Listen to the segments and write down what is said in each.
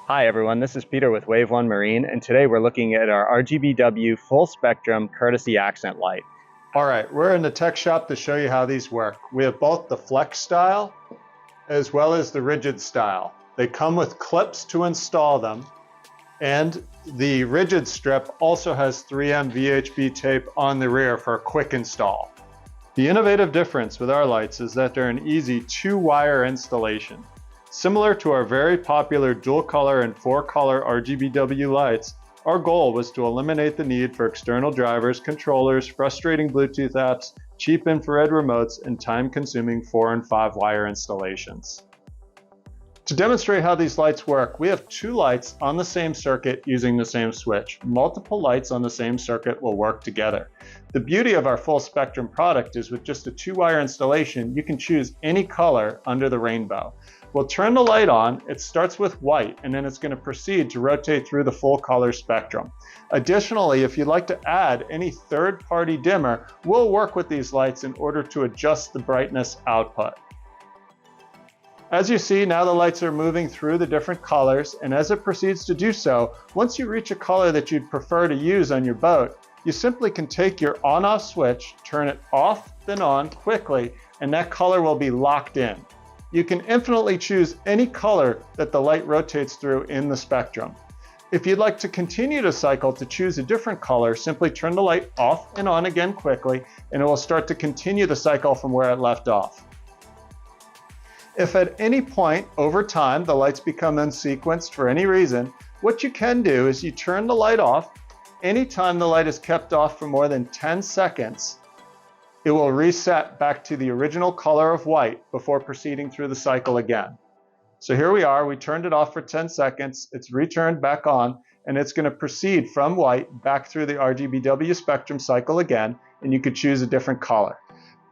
Hi everyone, this is Peter with Wave 1 Marine, and today we're looking at our RGBW full spectrum courtesy accent light. All right, we're in the tech shop to show you how these work. We have both the flex style as well as the rigid style. They come with clips to install them, and the rigid strip also has 3M VHB tape on the rear for a quick install. The innovative difference with our lights is that they're an easy 2-wire installation. Similar to our very popular dual color and 4-color RGBW lights, our goal was to eliminate the need for external drivers, controllers, frustrating Bluetooth apps, cheap infrared remotes, and time-consuming 4- and 5-wire installations. To demonstrate how these lights work, we have 2 lights on the same circuit using the same switch. Multiple lights on the same circuit will work together. The beauty of our full spectrum product is with just a 2-wire installation, you can choose any color under the rainbow. We'll turn the light on. It starts with white, and then it's going to proceed to rotate through the full color spectrum. Additionally, if you'd like to add any third-party dimmer, we'll work with these lights in order to adjust the brightness output. As you see, now the lights are moving through the different colors, and as it proceeds to do so, once you reach a color that you'd prefer to use on your boat, you simply can take your on-off switch, turn it off, then on quickly, and that color will be locked in. You can infinitely choose any color that the light rotates through in the spectrum. If you'd like to continue to cycle to choose a different color, simply turn the light off and on again quickly, and it will start to continue the cycle from where it left off. If at any point over time the lights become unsequenced for any reason, what you can do is you turn the light off. Anytime the light is kept off for more than 10 seconds, it will reset back to the original color of white before proceeding through the cycle again. So here we are, we turned it off for 10 seconds, it's returned back on, and it's going to proceed from white back through the RGBW spectrum cycle again, and you could choose a different color.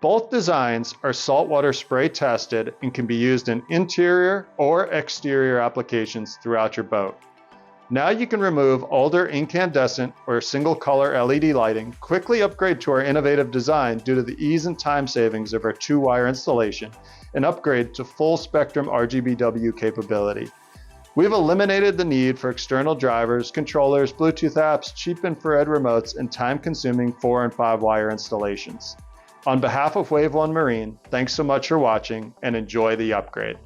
Both designs are saltwater spray tested and can be used in interior or exterior applications throughout your boat. Now you can remove older incandescent or single color LED lighting, quickly upgrade to our innovative design due to the ease and time savings of our 2-wire installation, and upgrade to full spectrum RGBW capability. We've eliminated the need for external drivers, controllers, Bluetooth apps, cheap infrared remotes, and time-consuming 4- and 5-wire installations. On behalf of Wave 1 Marine, thanks so much for watching and enjoy the upgrade.